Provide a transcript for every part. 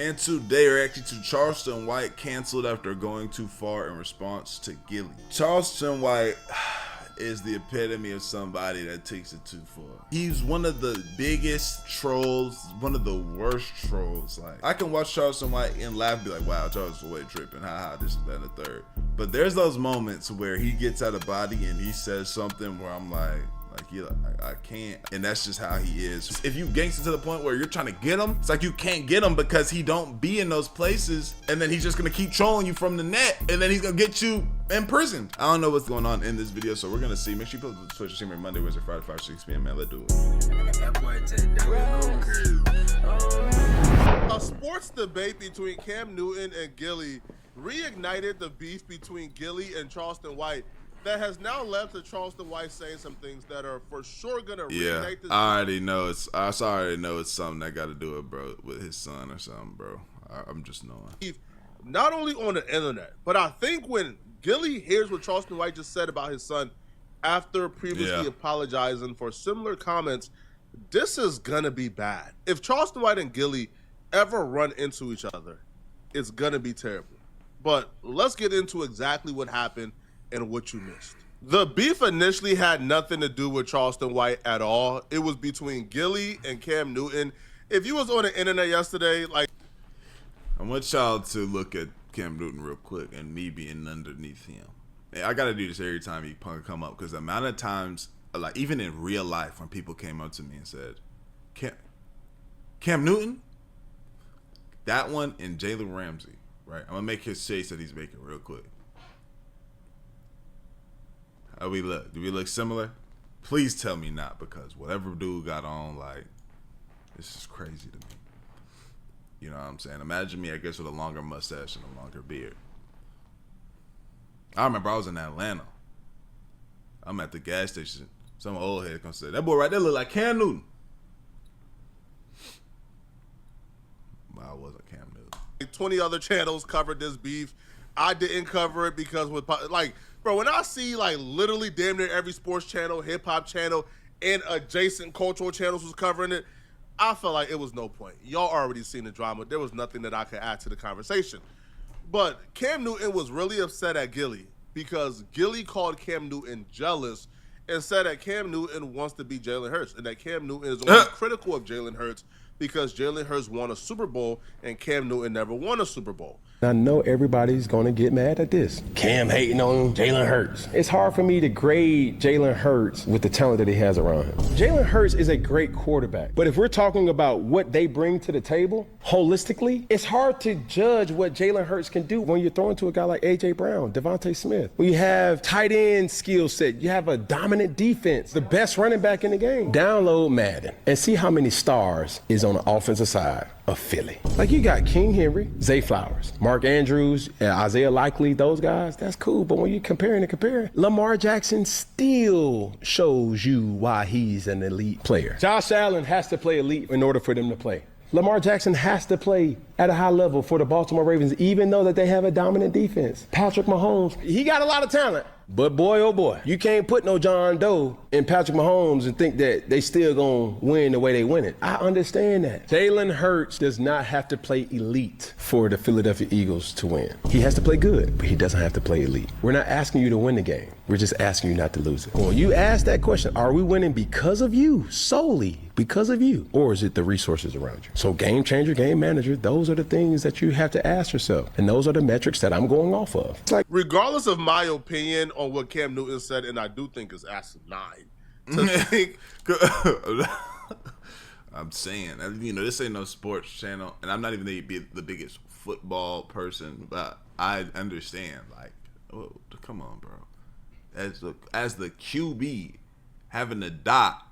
And today we're actually to Charleston White canceled after going too far in response to Gilly. Charleston White is the epitome of somebody that takes it too far. He's one of the biggest trolls, one of the worst trolls. Like, I can watch Charleston White and laugh and be like, wow, Charleston White tripping, haha, this, that, and the third. But there's those moments where he gets out of body and he says something where I'm like, I can't, and that's just how he is. If you gangster to the point where you're trying to get him, it's like you can't get him because he don't be in those places, and then he's just gonna keep trolling you from the net, and then he's gonna get you in prison. I don't know what's going on in this video, so we're gonna see. Make sure you post the Twitch stream every Monday, Wednesday, Friday, 5, 6 p.m. Man, let's do it. A sports debate between Cam Newton and Gilly reignited the beef between Gilly and Charleston White. That has now led to Charleston White saying some things that are for sure gonna reignite this. I already know it's something that got to do with his son or something, bro. I'm just knowing. Not only on the internet, but I think when Gilly hears what Charleston White just said about his son after previously apologizing for similar comments, this is gonna be bad. If Charleston White and Gilly ever run into each other, it's gonna be terrible. But let's get into exactly what happened and what you missed. The beef initially had nothing to do with Charleston White at all. It was between Gilly and Cam Newton. If you was on the internet yesterday, like, I want y'all to look at Cam Newton real quick and me being underneath him. And I gotta do this every time he come up, because the amount of times, like even in real life, when people came up to me and said, Cam Newton? That one and Jalen Ramsey, right? I'm gonna make his face that he's making real quick. How we look? Do we look similar? Please tell me not, because whatever dude got on, like, this is crazy to me. You know what I'm saying? Imagine me, I guess, with a longer mustache and a longer beard. I remember I was in Atlanta. I'm at the gas station. Some old head gonna say, that boy right there look like Cam Newton. But I wasn't Cam Newton. 20 other channels covered this beef. I didn't cover it because with, like, bro, when I see like literally damn near every sports channel, hip hop channel, and adjacent cultural channels was covering it, I felt like it was no point. Y'all already seen the drama. There was nothing that I could add to the conversation. But Cam Newton was really upset at Gilly because Gilly called Cam Newton jealous and said that Cam Newton wants to be Jalen Hurts and that Cam Newton is only critical of Jalen Hurts because Jalen Hurts won a Super Bowl and Cam Newton never won a Super Bowl. I know everybody's going to get mad at this. Cam hating on Jalen Hurts. It's hard for me to grade Jalen Hurts with the talent that he has around him. Jalen Hurts is a great quarterback. But if we're talking about what they bring to the table holistically, it's hard to judge what Jalen Hurts can do when you're throwing to a guy like A.J. Brown, Devontae Smith. When you have tight end skill set, you have a dominant defense, the best running back in the game. Download Madden and see how many stars is on the offensive side of Philly. Like, you got King Henry, Zay Flowers, Mark Andrews, Isaiah Likely, those guys, that's cool. But when you're comparing, Lamar Jackson still shows you why he's an elite player. Josh Allen has to play elite in order for them to play. Lamar Jackson has to play at a high level for the Baltimore Ravens, even though that they have a dominant defense. Patrick Mahomes, he got a lot of talent. But boy, oh boy, you can't put no John Doe in Patrick Mahomes and think that they still gonna win the way they win it. I understand that. Jalen Hurts does not have to play elite for the Philadelphia Eagles to win. He has to play good, but he doesn't have to play elite. We're not asking you to win the game. We're just asking you not to lose it. When you ask that question, are we winning because of you, solely because of you, or is it the resources around you? So game changer, game manager, those are the things that you have to ask yourself. And those are the metrics that I'm going off of. It's like, regardless of my opinion on what Cam Newton said, and I do think it's asinine to think. I'm saying, you know, this ain't no sports channel, and I'm not even the biggest football person, but I understand, like, oh, come on, bro. As the QB, having to dot,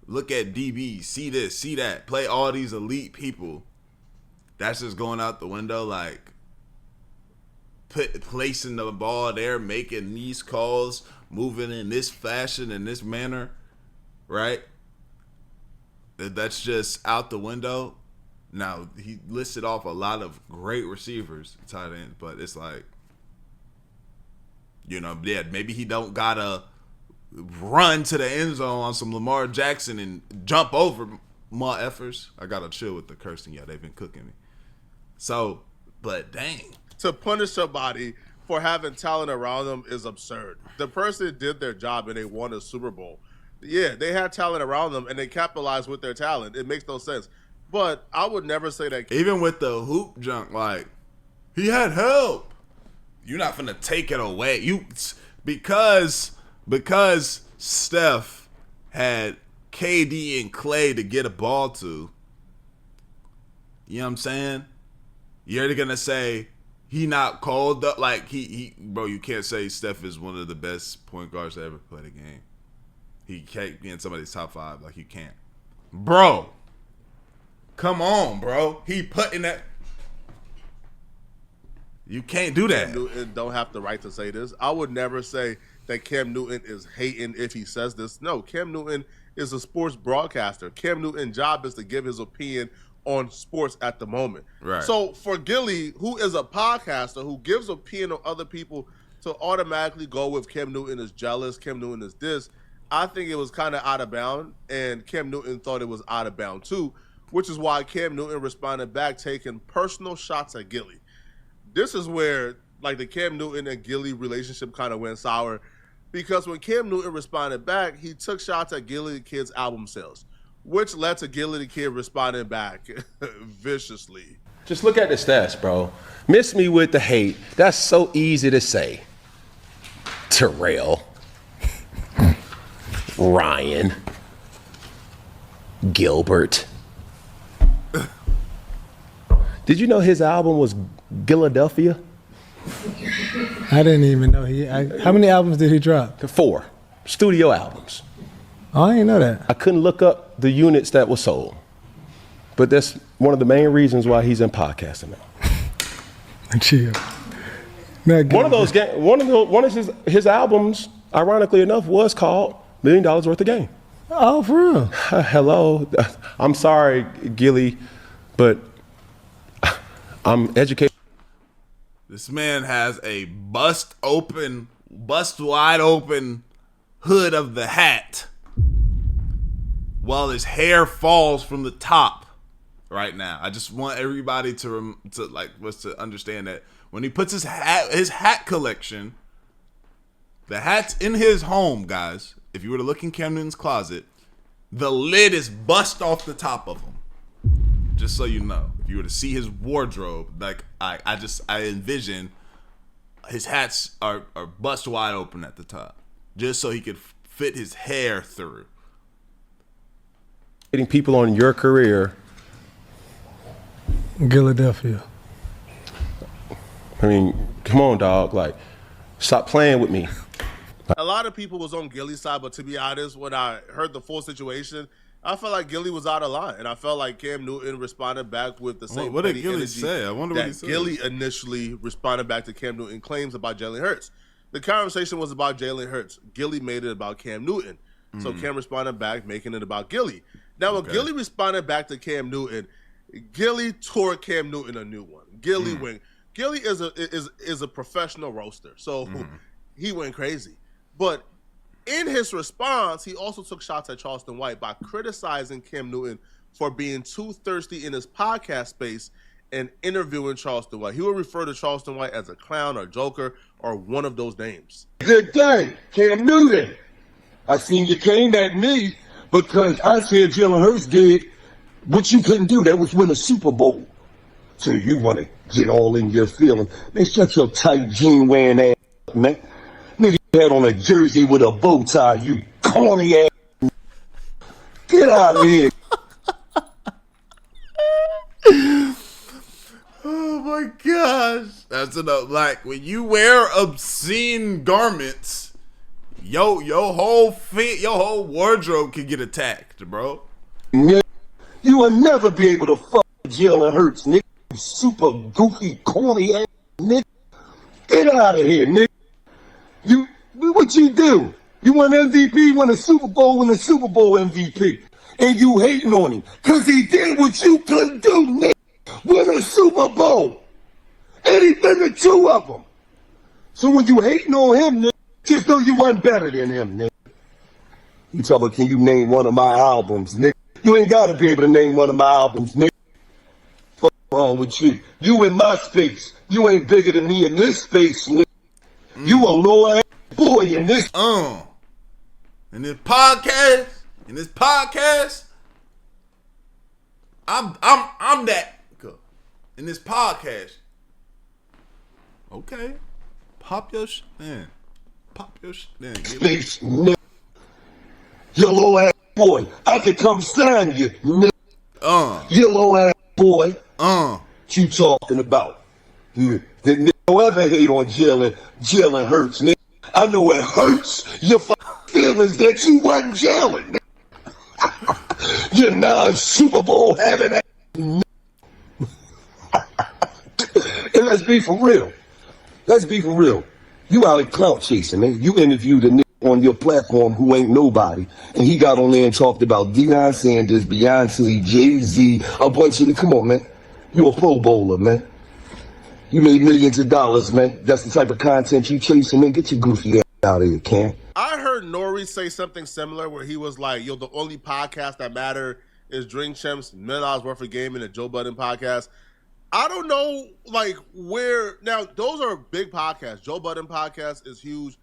look at DB, see this, see that, play all these elite people, that's just going out the window, like, placing the ball there, making these calls, moving in this fashion, in this manner, right? That's just out the window. Now, he listed off a lot of great receivers, tight end, but it's like, you know, yeah, maybe he don't gotta run to the end zone on some Lamar Jackson and jump over my efforts. I gotta chill with the cursing. Yeah, they've been cooking me. So, but dang. To punish somebody for having talent around them is absurd. The person did their job and they won a Super Bowl. Yeah, they had talent around them and they capitalized with their talent. It makes no sense. But I would never say that. Even with the hoop junk, like, he had help. You're not finna take it away. Because Steph had KD and Clay to get a ball to. You know what I'm saying? You're gonna say he not called up, like he bro, you can't say Steph is one of the best point guards to ever play the game. He can't be in somebody's top 5, like you can't. Bro. Come on, bro. He putting that. You can't do that. Cam Newton don't have the right to say this. I would never say that Cam Newton is hating if he says this. No, Cam Newton is a sports broadcaster. Cam Newton's job is to give his opinion on sports at the moment. Right. So for Gilly, who is a podcaster who gives opinion on other people, to automatically go with Cam Newton is jealous, Cam Newton is this, I think it was kind of out of bound, and Cam Newton thought it was out of bound too, which is why Cam Newton responded back, taking personal shots at Gilly. This is where like the Cam Newton and Gilly relationship kind of went sour, because when Cam Newton responded back, he took shots at Gilly the Kid's album sales, which led to Gilly the Kid responding back viciously. Just look at the stats, bro. Miss me with the hate. That's so easy to say. Terrell, Ryan, Gilbert. Did you know his album was Philadelphia? I didn't even know how many albums did he drop? 4 studio albums. Oh, I didn't know that. I couldn't look up the units that were sold, but that's one of the main reasons why he's in podcasting now. Chill. One of his albums, ironically enough, was called $1 Million Worth of Game. Oh, for real? Hello, I'm sorry, Gilly, but I'm educated. This man has a bust wide open hood of the hat, while his hair falls from the top right now. I just want everybody to understand that when he puts his hat collection, the hat's in his home, guys. If you were to look in Cam Newton's closet, the lid is bust off the top of him. Just so you know, if you were to see his wardrobe, like I envision his hats are bust wide open at the top, just so he could fit his hair through. Getting people on your career. Philadelphia. I mean, come on, dog. Like, stop playing with me. A lot of people was on Gilly's side, but to be honest, when I heard the full situation, I felt like Gilly was out of line, and I felt like Cam Newton responded back with the same. What did Gilly say? I wonder what he said. Gilly initially responded back to Cam Newton claims about Jalen Hurts. The conversation was about Jalen Hurts. Gilly made it about Cam Newton, so Cam responded back, making it about Gilly. Now, when Gilly responded back to Cam Newton, Gilly tore Cam Newton a new one. Gilly went. Gilly is a professional roaster, so he went crazy. But in his response, he also took shots at Charleston White by criticizing Cam Newton for being too thirsty in his podcast space and interviewing Charleston White. He would refer to Charleston White as a clown or joker or one of those names. Good day, Cam Newton. I seen you came at me because I said Jalen Hurts did what you couldn't do. That was win a Super Bowl. So you want to get all in your feelings. Man, shut your tight jean wearing ass up, man. Nigga, you had on a jersey with a bow tie, you corny ass. Get out of here. Oh my gosh. That's enough. Like, when you wear obscene garments, your whole wardrobe can get attacked, bro. Nigga, you will never be able to fuck Jalen Hurts, nigga. You super goofy, corny ass nigga. Get out of here, nigga. What you do? You won MVP, won a Super Bowl MVP. And you hating on him. Cause he did what you couldn't do, nigga. Win a Super Bowl. And he been to 2 of them. So when you hating on him, nigga, just know you wasn't better than him, nigga. You talking about, can you name one of my albums, nigga? You ain't gotta be able to name one of my albums, nigga. wrong with you? You in my space. You ain't bigger than me in this space, nigga. You a low ass boy in this. In this podcast, I'm that. In this podcast, okay, pop your shit then. Space, nigga. You low ass boy. I can come sign you, nigga. You low ass boy. You talking about? The nigga don't ever hate on Jalen Hurts, nigga. I know it hurts your feelings that you wasn't Jalen. You're non-Super Bowl having ass. And let's be for real. You out here clout chasing, man. You interviewed a nigga on your platform who ain't nobody, and he got on there and talked about Deion Sanders, Beyonce, Jay-Z, a bunch of them. Come on, man. You a Pro Bowler, man. You made millions of dollars, man. That's the type of content you chasing, man. Get your goofy ass out of here, Cam. I heard Nori say something similar where he was like, yo, the only podcast that matter is Drink Champs, $1 million worth of game, and the Joe Budden podcast. I don't know, like, where... Now, those are big podcasts. Joe Budden podcast is huge.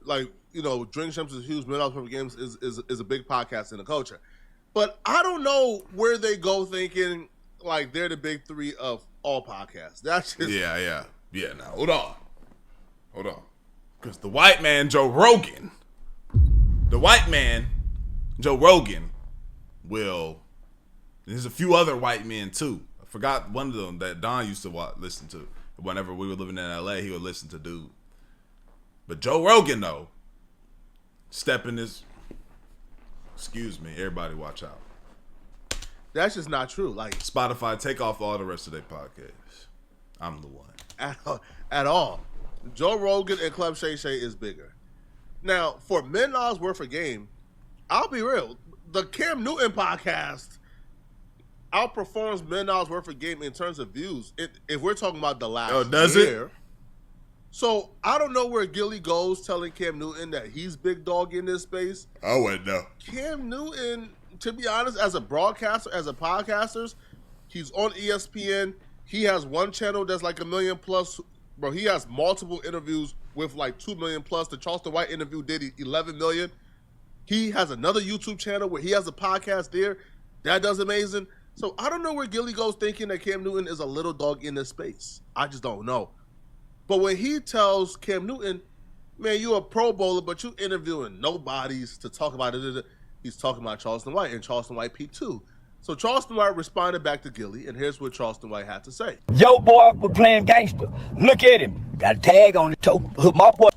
Like, you know, Drink Champs is huge. $1 million worth of games is a big podcast in the culture. But I don't know where they go thinking, like, they're the big three of all podcasts. That's just... Yeah. Now, hold on. Because the white man, Joe Rogan, will... There's a few other white men, too. I forgot one of them that Don used to listen to. Whenever we were living in L.A., he would listen to dude. But Joe Rogan, though, stepping his... Excuse me, everybody watch out. That's just not true. Like, Spotify, take off all the rest of their podcasts. I'm the one. At all. Joe Rogan and Club Shay Shay is bigger. Now, for $1 million worth of game, I'll be real. The Cam Newton podcast outperforms $1 million worth of game in terms of views. If we're talking about the last year. So I don't know where Gilly goes telling Cam Newton that he's big dog in this space. I wouldn't know. Cam Newton, to be honest, as a broadcaster, as a podcaster, he's on ESPN. He has one channel that's like 1 million plus. Bro, he has multiple interviews with like 2 million plus. The Charleston White interview did 11 million. He has another YouTube channel where he has a podcast there. That does amazing. So I don't know where Gilly goes thinking that Cam Newton is a little dog in this space. I just don't know. But when he tells Cam Newton, man, you're a Pro Bowler, but you interviewing nobodies to talk about it, he's talking about Charleston White, and Charleston White peeped too. So Charleston White responded back to Gilly, and here's what Charleston White had to say. Yo, boy, we're playing gangster. Look at him. Got a tag on the toe. My boy.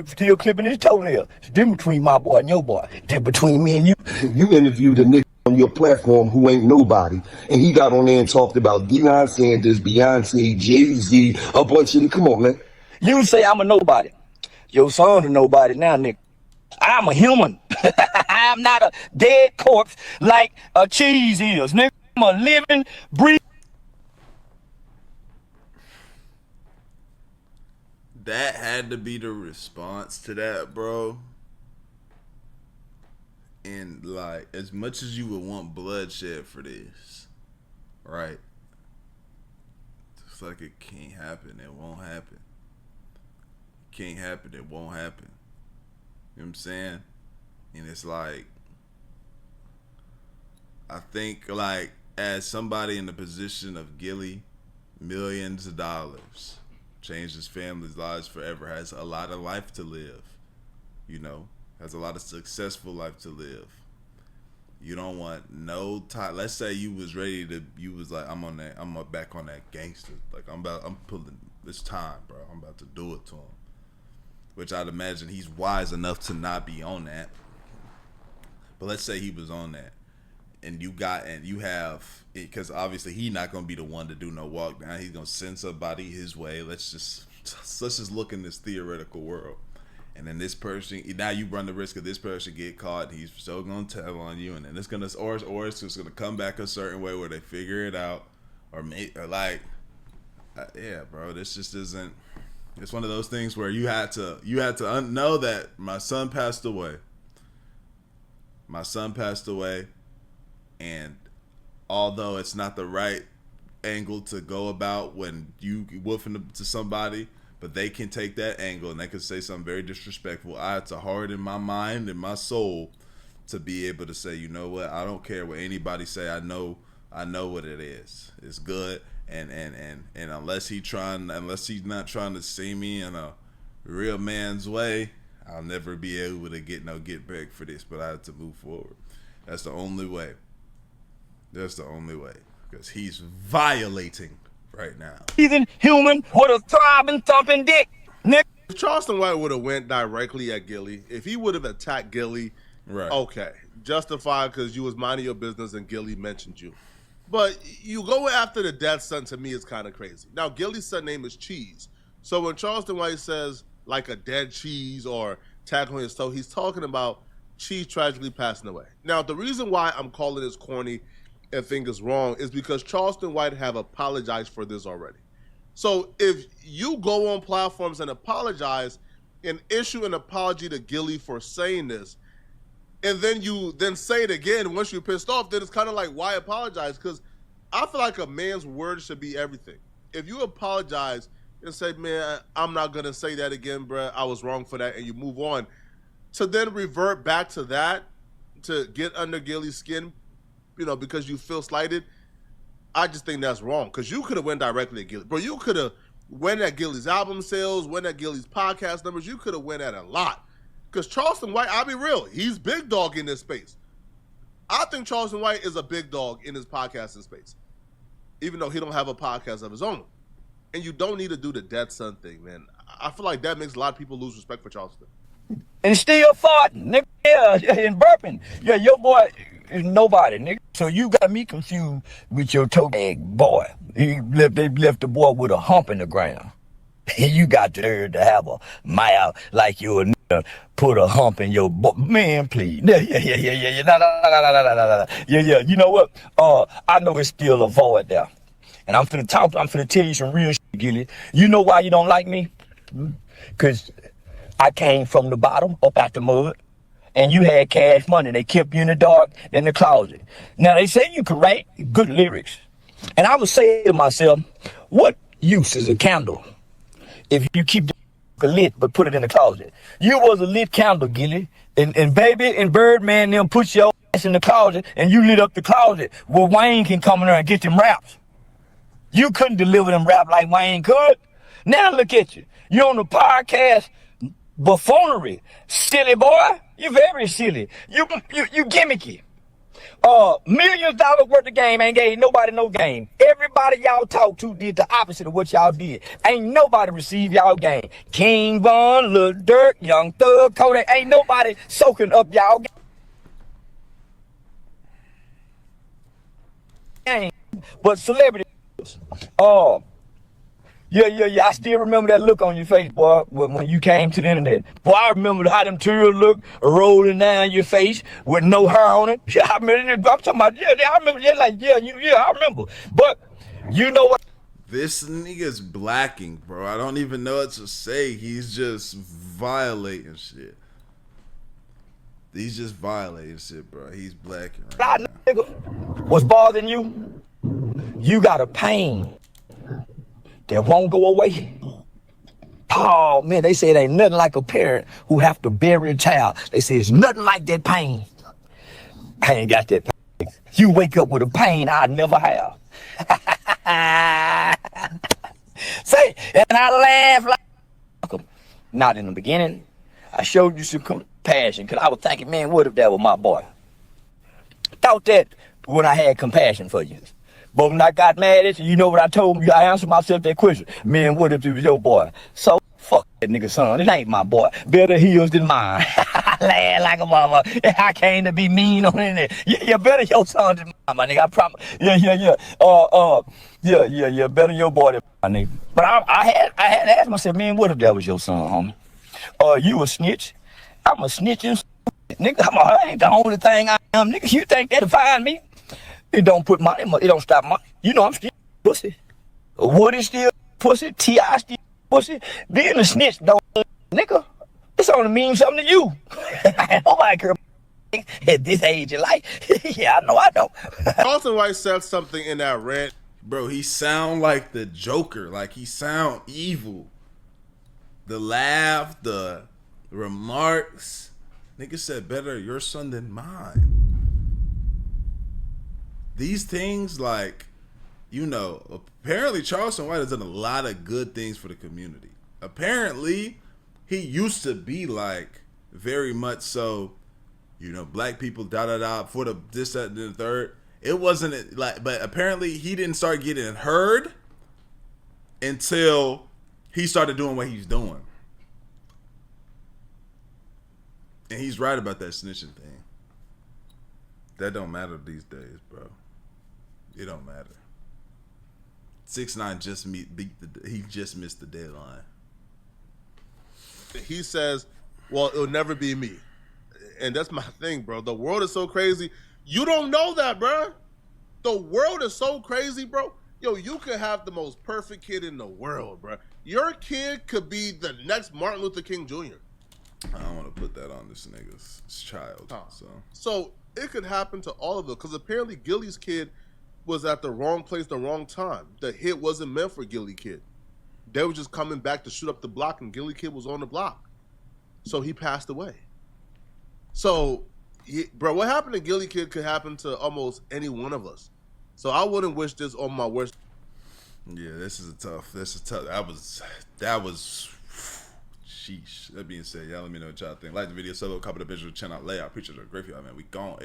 Still clipping his toenail. It's different between my boy and your boy. It's different between me and you. You interviewed a nigga on your platform who ain't nobody, and he got on there and talked about Deion Sanders, Beyonce, Jay-Z, a bunch of them. Come on, man. You say I'm a nobody. Your son's a nobody now, nigga. I'm a human. I'm not a dead corpse like a cheese is, nigga. I'm a living, breathing. That had to be the response to that, bro. And like, as much as you would want bloodshed for this, right? It's like it can't happen. It won't happen. It can't happen. It won't happen. You know what I'm saying? And it's like, I think like as somebody in the position of Gilly, millions of dollars, changed his family's lives forever, has a lot of life to live, you know, has a lot of successful life to live. You don't want no time. Let's say you was ready to, you was like, I'm back on that gangster. Like I'm pulling this time, bro. I'm about to do it to him. Which I'd imagine he's wise enough to not be on that. But let's say he was on that. And you have, because obviously he's not gonna be the one to do no walk down. He's gonna send somebody his way. Let's just look in this theoretical world. And then this person, now you run the risk of this person get caught. And he's still gonna tell on you, and then it's gonna, or it's just gonna come back a certain way where they figure it out, yeah, bro. This just isn't. It's one of those things where you had to know that my son passed away. my son passed away, and although it's not the right angle to go about when you woofing to somebody, but they can take that angle and they can say something very disrespectful. I had to hard in my mind and my soul to be able to say, you know what, I don't care what anybody say. I know what it is. It's good, and unless he's not trying to see me in a real man's way, I'll never be able to get back for this. But I had to move forward. That's the only way. Because he's violating right now. He's a human with a throbbing, thumping dick. Nick. If Charleston White would have went directly at Gilly, if he would have attacked Gilly, Right. okay, justified because you was minding your business and Gilly mentioned you. But you go after the dead son, to me, is kind of crazy. Now, Gilly's son name is Cheese. So when Charleston White says, like a dead cheese or tackling his toe, he's talking about Cheese tragically passing away. Now, the reason why I'm calling this corny and think it's wrong is because Charleston White have apologized for this already. So if you go on platforms and apologize and issue an apology to Gilly for saying this, and then you then say it again once you're pissed off, then it's kind of like, why apologize? Because I feel like a man's word should be everything. If you apologize and say, man, I'm not going to say that again, bro, I was wrong for that, and you move on, to then revert back to that, to get under Gilly's skin, because you feel slighted, I just think that's wrong. Because you could have went directly at Gilly. Bro, you could have went at Gilly's album sales, went at Gilly's podcast numbers. You could have went at a lot. Because Charleston White, I'll be real, he's big dog in this space. I think Charleston White is a big dog in his podcasting space, even though he don't have a podcast of his own. And you don't need to do the dead son thing, man. I feel like that makes a lot of people lose respect for Charleston. And still farting, nigga. Yeah, and burping. Yeah, your boy is nobody, nigga. So you got me confused with your toe bag boy. They left the boy with a hump in the ground. And you got the nerve to have a mouth like you a nigga put a hump in your boy. Man, please. Yeah. No. Yeah. You know what? I know it's still a void there. And I'm finna tell you some real shit, Gilly. You know why you don't like me? Because I came from the bottom up out the mud, and you had cash money. They kept you in the dark, in the closet. Now, they say you can write good lyrics. And I was saying to myself, what use is a candle if you keep the lit but put it in the closet? You was a lit candle, Gilly. And baby and Birdman them put your ass in the closet, and you lit up the closet where Wayne can come in there and get them raps. You couldn't deliver them rap like Wayne could. Now look at you. You're on the podcast, buffoonery. Silly boy. You very silly. You gimmicky. Millions dollars worth of game ain't gave nobody no game. Everybody y'all talk to did the opposite of what y'all did. Ain't nobody received y'all game. King Von, Lil Durk, Young Thug, Kodak, ain't nobody soaking up y'all game. But celebrity. Yeah. I still remember that look on your face, boy, when you came to the internet. Boy, I remember how them tears look rolling down your face with no hair on it. Yeah, I remember. I'm talking about, I remember. I remember. But you know what? This nigga's blacking, bro. I don't even know what to say. He's just violating shit. He's just violating shit, bro. He's blacking right now. Nigga, what's bothering you? You got a pain that won't go away. Oh, man, they say it ain't nothing like a parent who have to bury a child. They say it's nothing like that pain. I ain't got that pain. You wake up with a pain I never have. Say, and I laugh like not in the beginning. I showed you some compassion because I was thinking, man, what if that was my boy? Thought that when I had compassion for you. But when I got mad at you, you know what I told you? I answered myself that question. Man, what if it was your boy? So, fuck that nigga son. It ain't my boy. Better heels than mine. I laugh like a mama. I came to be mean on it. Yeah, better your son than mine, my nigga. I promise. Yeah. Better your boy than my nigga. But I had asked myself, man, what if that was your son, homie? You a snitch? I'm a snitching nigga. I ain't the only thing I am, nigga. You think that define me? It don't put money, it don't stop money. You know I'm still pussy. Woody still pussy. T.I. still pussy. Being a snitch don't, nigga, it's only mean something to you. Nobody care. at this age of life. Yeah, I know. Charleston White said something in that rant. Bro, he sound like the Joker. Like, he sound evil. The laugh, the remarks. Nigga said, better your son than mine. These things, like, you know, apparently Charleston White has done a lot of good things for the community. Apparently, he used to be, like, very much so, you know, black people, da-da-da, for the this, that, and the third. It wasn't, like, but apparently he didn't start getting heard until he started doing what he's doing. And he's right about that snitching thing. That don't matter these days, bro. It don't matter. 6ix9ine just missed the deadline. He says, well, it'll never be me. And that's my thing, bro. The world is so crazy. You don't know that, bro. The world is so crazy, bro. Yo, you could have the most perfect kid in the world, bro. Your kid could be the next Martin Luther King Jr. I don't want to put that on this nigga's child. So it could happen to all of them, because apparently Gilly's kid was at the wrong place, the wrong time. The hit wasn't meant for Gilly Kid. They were just coming back to shoot up the block, and Gilly Kid was on the block. So he passed away. So, bro, what happened to Gilly Kid could happen to almost any one of us. So I wouldn't wish this on my worst. Yeah, this is tough. That was sheesh. That being said, y'all let me know what y'all think. Like the video, solo, copy the visual, channel out, layout. Appreciate it. Great for y'all, man. We gone.